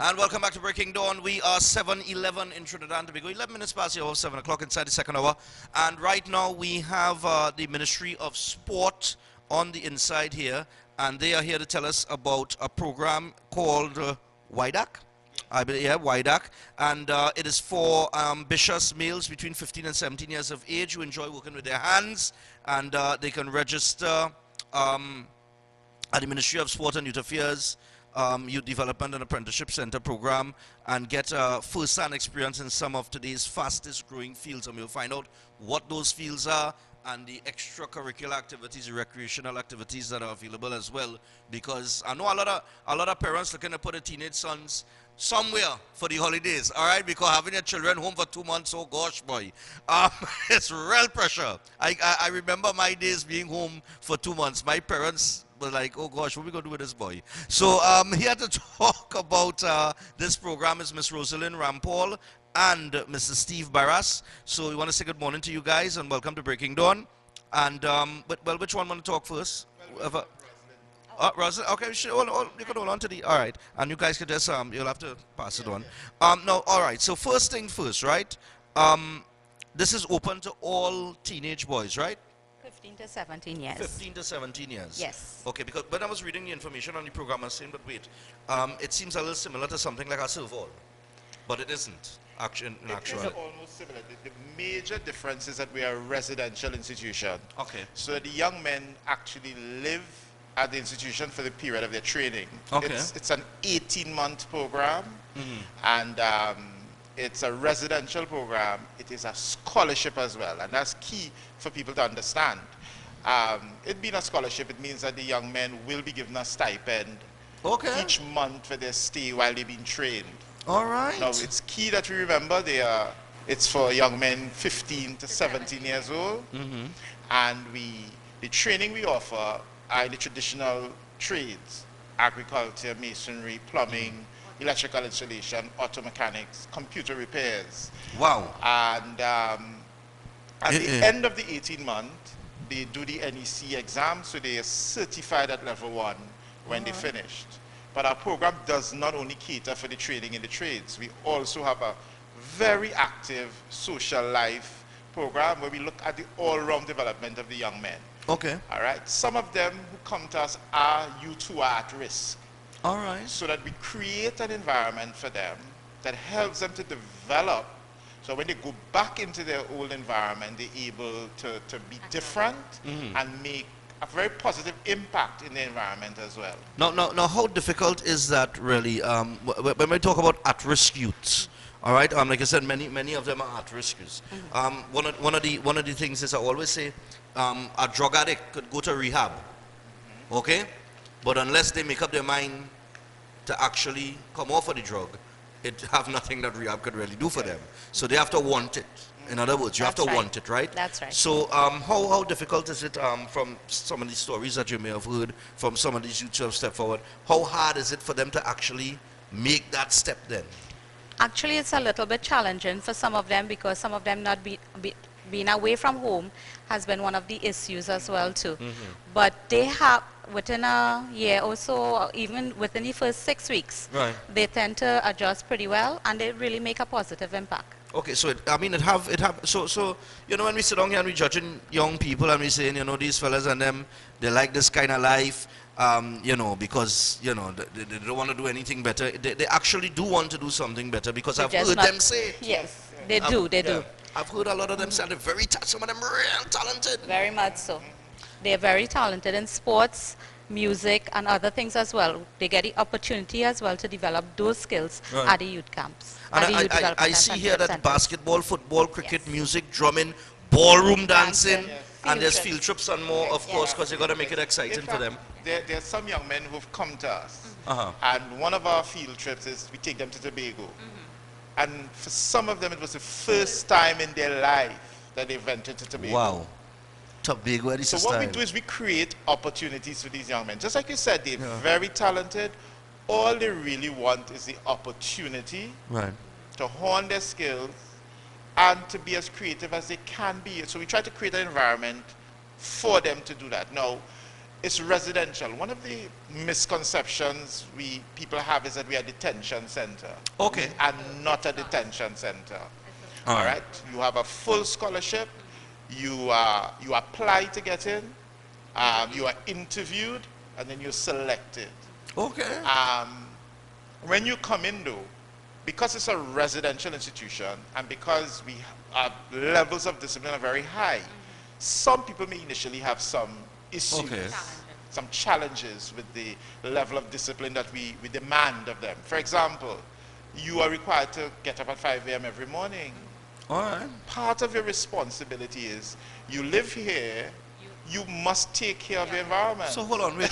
And welcome back to Breaking Dawn. We are 7:11 in Trinidad and Tobago, 11 minutes past the hour, 7 o'clock inside the second hour. And right now we have the Ministry of Sport on the inside here, and they are here to tell us about a program called YDAC. I believe, yeah, YDAC. And it is for ambitious males between 15 and 17 years of age who enjoy working with their hands, and they can register at the Ministry of Sport and Youth Affairs Youth Development and Apprenticeship Center program and get first-hand experience in some of today's fastest growing fields, and we'll find out what those fields are and the extracurricular activities, the recreational activities that are available as well, because I know a lot of parents looking to put their teenage sons somewhere for the holidays, all right, because having your children home for 2 months, oh gosh boy, it's real pressure. I remember my days being home for 2 months. My parents were like, oh gosh, what are we going to do with this boy? So here to talk about this program is Miss Rosalind Rampaul and Mr. Steve Barras. So we want to say good morning to you guys and welcome to Breaking Dawn. And well, which one want to talk first? Whoever. Rosalind, okay, you can hold on to the, all right, and you guys can just, you'll have to pass it on. No, all right, so first thing first, right, this is open to all teenage boys, right? 15 to 17 years. 15 to 17 years. Yes. Okay, because when I was reading the information on the program, I was saying, but wait, it seems a little similar to something like a Silval, but it isn't. In actual. It is almost similar. The major difference is that we are a residential institution. Okay. So the young men actually live at the institution for the period of their training. Okay. It's an 18-month program, and it's a residential program. It is a scholarship as well, and that's key for people to understand. It being a scholarship, it means that the young men will be given a stipend each month for their stay while they're being trained. All right. Now, it's key that we remember it's for young men 15 to 17 years old, and the training we offer are the traditional trades: agriculture, masonry, plumbing, electrical installation, auto mechanics, computer repairs. Wow. And at the end of the 18 months, they do the NEC exam, so they are certified at level 1 when they finished. But our program does not only cater for the training in the trades. We also have a very active social life program where we look at the all-round development of the young men. Okay. All right. Some of them who come to us are youth who are at risk. All right. So that we create an environment for them that helps them to develop. So when they go back into their old environment, they're able to be different and make a very positive impact in the environment as well. Now, how difficult is that really? When we talk about at-risk youths, all right. Like I said, many of them are at-risk youths. One of the things is I always say, a drug addict could go to rehab, okay, but unless they make up their mind to actually come off of the drug, it have nothing that rehab could really do for them. So they have to want it. In other words, you have to want it, right? That's right. So how difficult is it from some of these stories that you may have heard from some of these youths who have stepped forward? How hard is it for them to actually make that step then? Actually, it's a little bit challenging for some of them because some of them not being away from home has been one of the issues as well too. But they have, within a year or so, or even within the first 6 weeks, they tend to adjust pretty well and they really make a positive impact. Okay, so so you know, when we sit down here and we judging young people and we saying, you know, these fellas and them, they like this kind of life, you know, because, you know, they don't want to do anything better. They actually do want to do something better because I've heard them say it. Yes, they do. I've heard a lot of them say they're some of them real talented. Very much so. They're very talented in sports, music, and other things as well. They get the opportunity as well to develop those skills at the youth camps. And I see here that basketball, football, cricket, music, drumming, ballroom dancing, and there's field trips and more, of course, because you got to make it exciting for them. There are some young men who've come to us, and one of our field trips is we take them to Tobago. And for some of them, it was the first time in their life that they went into Tobago. Wow. Tobago, so what we do is we create opportunities for these young men. Just like you said, they're very talented. All they really want is the opportunity to hone their skills and to be as creative as they can be. So we try to create an environment for them to do that. Now, it's residential. One of the misconceptions people have is that we are a detention center. Okay. We are not a detention center. All All right. You have a full scholarship. You apply to get in. You are interviewed, and then you're selected. Okay. When you come in, though, because it's a residential institution and because our levels of discipline are very high, some people may initially have some issues, Okay. some challenges with the level of discipline that we demand of them. For example, you are required to get up at 5 a.m. every morning. All right. Part of your responsibility is you live here, you must take care of the environment. So hold on, wait.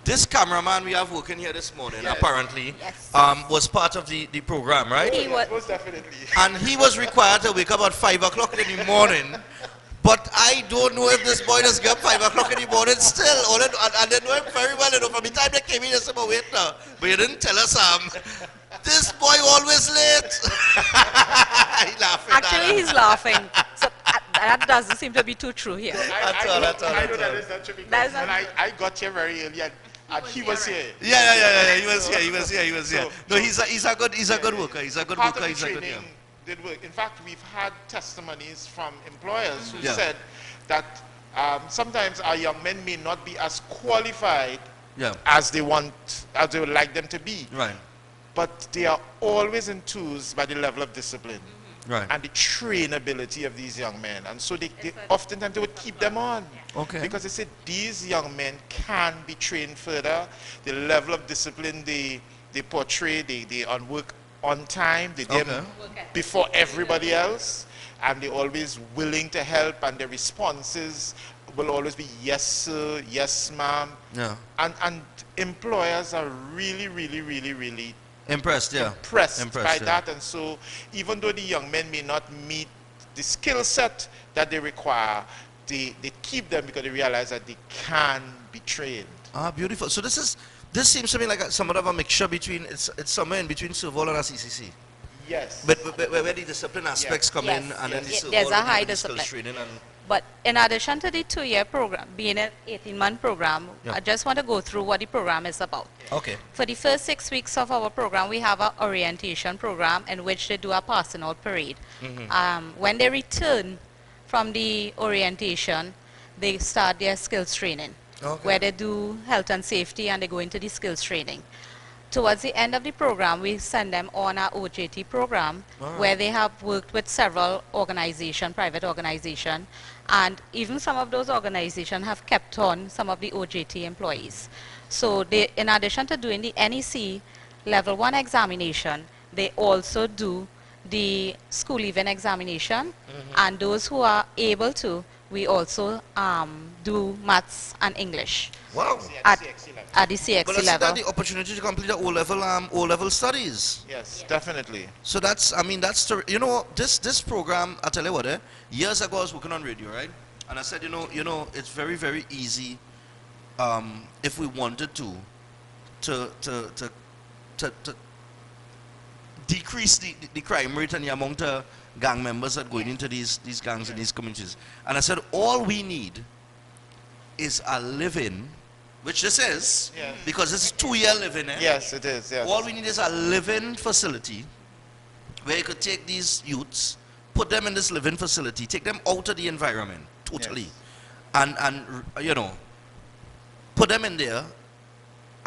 This cameraman we have working here this morning, Yes. apparently, Yes. was part of the program, right? He was- Most definitely. And he was required to wake up at 5 o'clock in the morning. But I don't know if this boy does get up 5 o'clock in the morning still. And they know him very well, you know, from the time they came in, they said, but wait now. But you didn't tell us, this boy always late. He laughing. Actually, he's laughing. So that doesn't seem to be too true here. That's all. I know that is not true That is because not- when I got here very early and he was here. Yeah. He was here. So- No, he's a good worker. He's a good Part of worker. the He's a good, training yeah. did work. In fact, we've had testimonies from employers who Yeah. said that sometimes our young men may not be as qualified Yeah, as they would like them to be, right, but they are always enthused by the level of discipline right. and the trainability of these young men. And so they oftentimes they would keep them on. Okay. Because they said these young men can be trained further. The level of discipline they portray, they on work on time, they Okay. them before everybody else, and they're always willing to help, and their responses will always be yes sir, yes ma'am. Yeah. And employers are really Impressed, yeah. impressed by yeah. that. And so even though the young men may not meet the skill set that they require, they keep them because they realize that they can be trained. Ah, beautiful. So this seems to me like somewhat of a mixture between, it's somewhere in between Serval and CCC. Yes. But where the discipline aspects come Yes. in, and then the Yes. Serval There's a with high the skills discipline. training and But in addition to the 2-year program, being an 18-month program, Yeah. I just want to go through what the program is about. okay. For the first 6 weeks of our program, we have an orientation program in which they do a personal parade. When they return from the orientation, they start their skills training, Okay. where they do health and safety and they go into the skills training. Towards the end of the program, we send them on our OJT program, where they have worked with several organizations, private organizations, and even some of those organizations have kept on some of the OJT employees. So they, in addition to doing the NEC Level 1 examination, they also do the school leaving examination, and those who are able to, we also do maths and English Wow. at, CXC level. at the But CXC that's level. the opportunity to complete the O-level studies. Yes, definitely. So that's, I mean, that's the, you know, this program, I tell you what, years ago I was working on radio, right? And I said, you know, it's very easy, if we wanted to decrease the crime rate and the amount of gang members that going into these gangs in these communities. And I said, all we need is a living, which this is, Yes. because this is 2-year living, Yes, it is. Yes. all we need is a living facility where you could take these youths, put them in this living facility, take them out of the environment totally, Yes. and you know, put them in there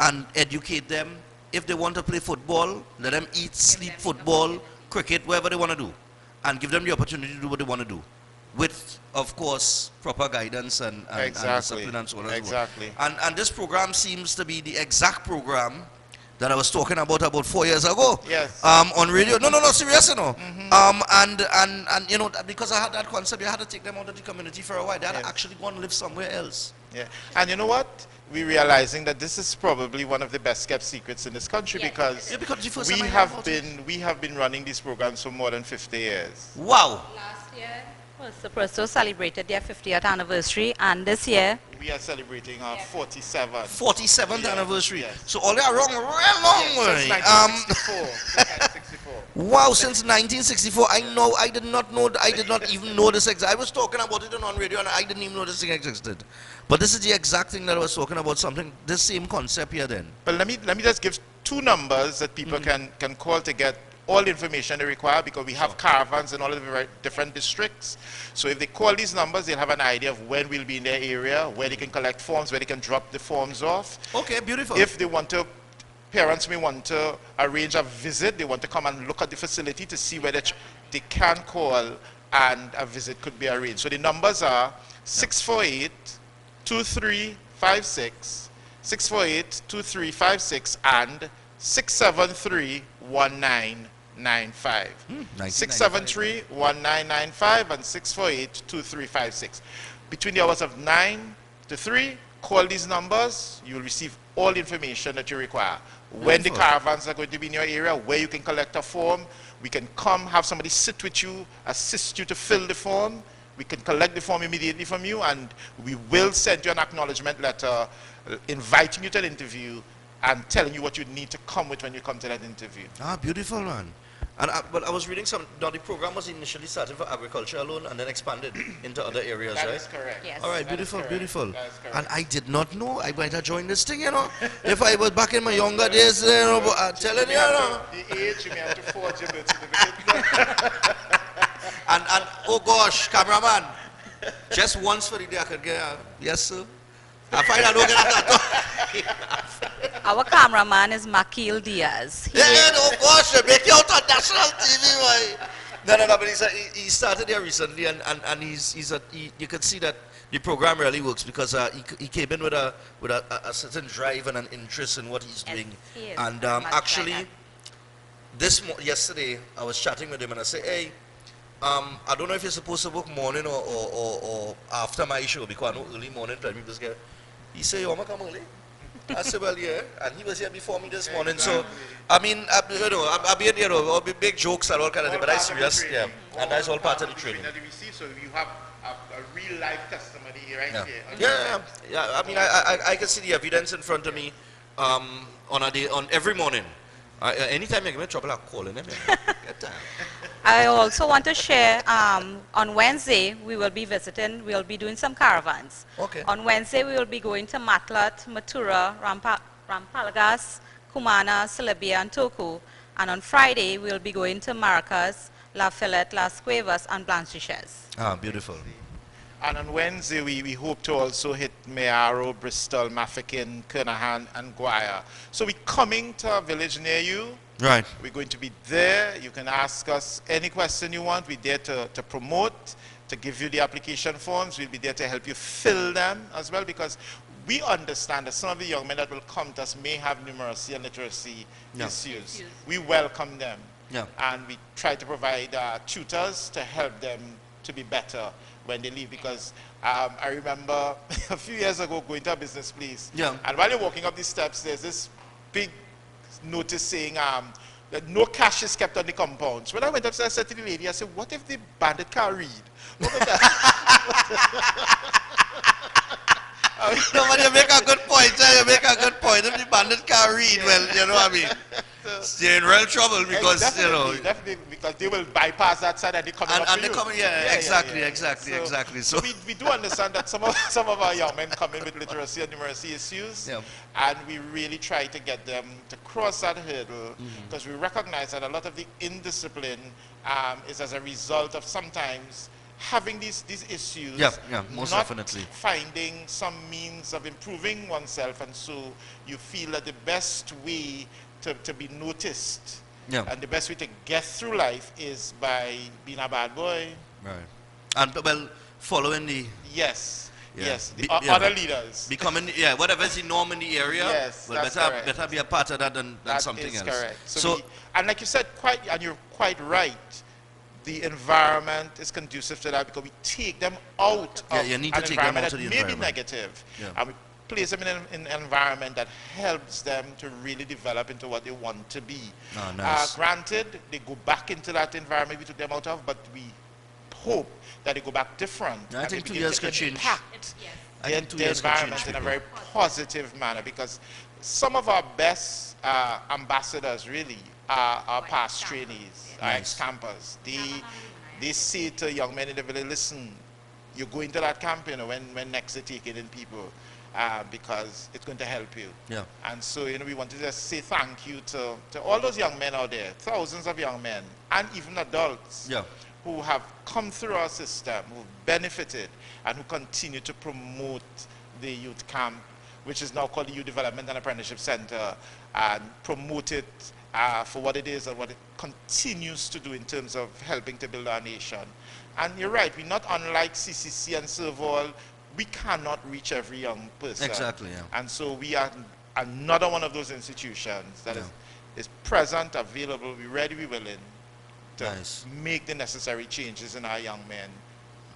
and educate them. If they want to play football, let them eat, sleep football, cricket, whatever they want to do, and give them the opportunity to do what they want to do, with, of course, proper guidance and Exactly. discipline and so on and so forth. Exactly. And this program seems to be the exact program that I was talking about 4 years ago. Yes. On radio. No, serious, you know. And you know, because I had that concept, you had to take them out of the community for a while. They had Yes. to actually go and live somewhere else. Yeah. And you know what? We're realizing that this is probably one of the best kept secrets in this country Yes. because Yeah, because the first we time I heard have about it. we have been running these programs for more than 50 years. Wow. Last year, Persto celebrated their 50th anniversary, and this year, We are celebrating our 47th. 47th Yeah, anniversary. yes. So all they are wrong, real long way. Since 1964. 1964. Wow, since 1964, I did not know, I did not even know this existed. I was talking about it on radio and I didn't even know this thing existed. But this is the exact thing that I was talking about, something, this same concept here then. But let me just give two numbers that people can call to get all the information they require, because we have caravans in all of the different districts. So if they call these numbers, they'll have an idea of when we'll be in their area, where they can collect forms, where they can drop the forms off. Okay, beautiful. If they want to, parents may want to arrange a visit, they want to come and look at the facility to see whether they can call and a visit could be arranged. So the numbers are 648-2356, 648-2356, and 673-1995. 673-1995 and 648-2356. Between the hours of 9 to 3, call these numbers. You will receive all the information that you require. When the caravans are going to be in your area, where you can collect a form, we can come, have somebody sit with you, assist you to fill the form. We can collect the form immediately from you, and we will send you an acknowledgement letter inviting you to an interview and telling you what you need to come with when you come to that interview. Ah, beautiful, man. And but I was reading now the program was initially started for agriculture alone and then expanded into other areas, right? That is correct. Yes. All right, That is beautiful, correct. beautiful. That is correct. And I did not know I might have joined this thing, you know. If I was back in my younger days, you know, but I'm telling you, you know. The age, you may have to forge your birth certificate. And oh gosh, cameraman, just once for the day I could get, yes sir. I find I don't get that. Our cameraman is Makil Diaz. He Yeah, oh gosh, they make you out on national TV, boy. No, but he started here recently, and you can see that the program really works because he came in with a certain drive and an interest in what he's doing. he is And very much actually, like yesterday I was chatting with him and I said, hey, I don't know if you're supposed to work morning or after my show, because I know early morning time people get. He said, you want to come early? I said, well, yeah. And he was here before me this morning. So, I mean, you know, I mean, you know, big jokes and all kind of things, but I'm serious. Yeah. And that's all part of the training. That you receive, so you have a real life testimony right Yeah. here. Yeah. I mean, I can see the evidence in front of me on every morning. Anytime you give me trouble, I'll call in. Get down. I also want to share, on Wednesday, we will be visiting, we'll be doing some caravans. Okay. On Wednesday, we will be going to Matlat, Matura, Rampalgas, Cumana, Celebia, and Toku. And on Friday, we'll be going to Maracas, La Fillette, Las Cuevas, and Blanchishes. Ah, beautiful. And on Wednesday, we hope to also hit Mayaro, Bristol, Mafeking, Kernahan, and Guaya. So we're coming to a village near you. Right. We're going to be there. You can ask us any question you want. We're there to promote, to give you the application forms. We'll be there to help you fill them as well, because we understand that some of the young men that will come to us may have numeracy and literacy issues. We welcome them. Yeah. And we try to provide tutors to help them to be better when they leave, because I remember a few years ago going to a business place. Yeah. And while you're walking up these steps, there's this big notice saying that no cash is kept on the compounds. When I went up, I said to the lady, I said, what if the bandit can't read? What if that? No, but you make a good point. You make a good point. If the bandit can't read, well, you know what I mean. They're in real trouble because, you know. Definitely, because they will bypass that side and they come up And to they you. come, exactly. So we do understand that some of our young men come in with literacy and numeracy issues, Yeah. and we really try to get them to cross that hurdle, because we recognize that a lot of the indiscipline is as a result of sometimes having these issues, Yeah, most not definitely. finding some means of improving oneself, and so you feel that the best way to be noticed and the best way to get through life is by being a bad boy. Right. And well, following the Yes. Yeah. Yes. The Yeah. other leaders. becoming whatever is the norm in the area. Yes, well, that's better correct. be a part of that than That something is else. correct. So and like you said, you're quite right. The environment is conducive to that, because we take them out of you need to an take them environment out of that the may be environment. negative, Yeah. and we place them in an environment that helps them to really develop into what they want to be. Oh, nice. Granted, they go back into that environment we took them out of, but we hope that they go back different. I and think they 2 begin years to could change. impact I the, think 2 the years could environment change in a people. very positive manner, because some of our best ambassadors really our past trainees, our ex-campers. They say to young men in the village, listen, you're going to that camp, you know, when next they take in people, because it's going to help you. Yeah. And so, you know, we want to just say thank you to all those young men out there, thousands of young men, and even adults, Yeah. who have come through our system, who benefited, and who continue to promote the youth camp, which is now called the Youth Development and Apprenticeship Center, and promote it for what it is and what it continues to do in terms of helping to build our nation. And you're right, we're not unlike CCC and Serval. We cannot reach every young person. Exactly, yeah. And so we are another one of those institutions that is present, available, we're ready, we're willing to make the necessary changes in our young men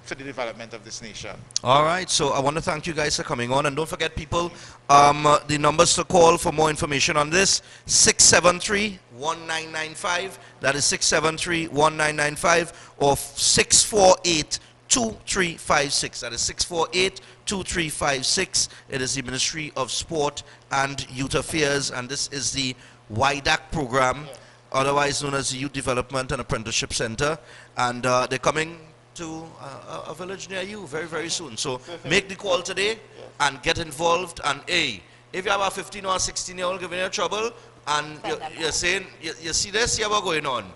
for the development of this nation. All right, so I want to thank you guys for coming on, and don't forget, people, the numbers to call for more information on this: 673-1995, that is 673-1995, or 648-2356, that is 648-2356. It is the Ministry of Sport and Youth Affairs, and this is the YDAC program, otherwise known as the Youth Development and Apprenticeship Center, and they're coming to a village near you very, very soon. So make the call today and get involved. And if you have a 15 or 16-year-old giving you trouble, and you're saying, you see this, here what's going on,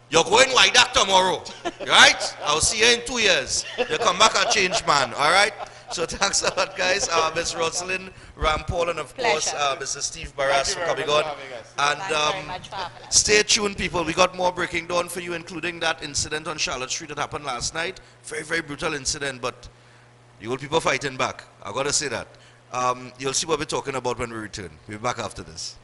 you're going YDAC tomorrow, right? I'll see you in 2 years. You come back a changed man, all right? So thanks a lot, guys. Ms. Rosalind, Rampaul, and of course, Mr. Steve Barras for coming on. And stay tuned, people. We got more breaking down for you, including that incident on Charlotte Street that happened last night. Very, very brutal incident, but the old people fighting back. I got to say that. You'll see what we're talking about when we return. We'll be back after this.